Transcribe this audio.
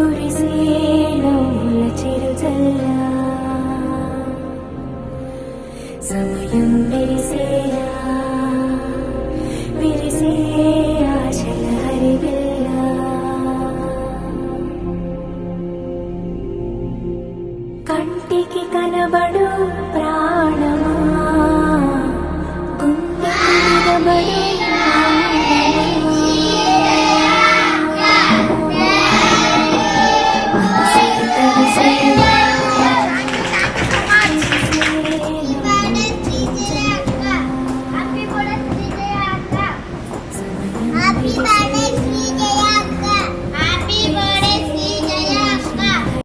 కురిసే నవ్వుల చిరుజల్లా సమయం విరిసేలా విరిసే ఆశల హరివిల్లా కంటికి కనబడు ప్రాణమా గుండెకు వినబడు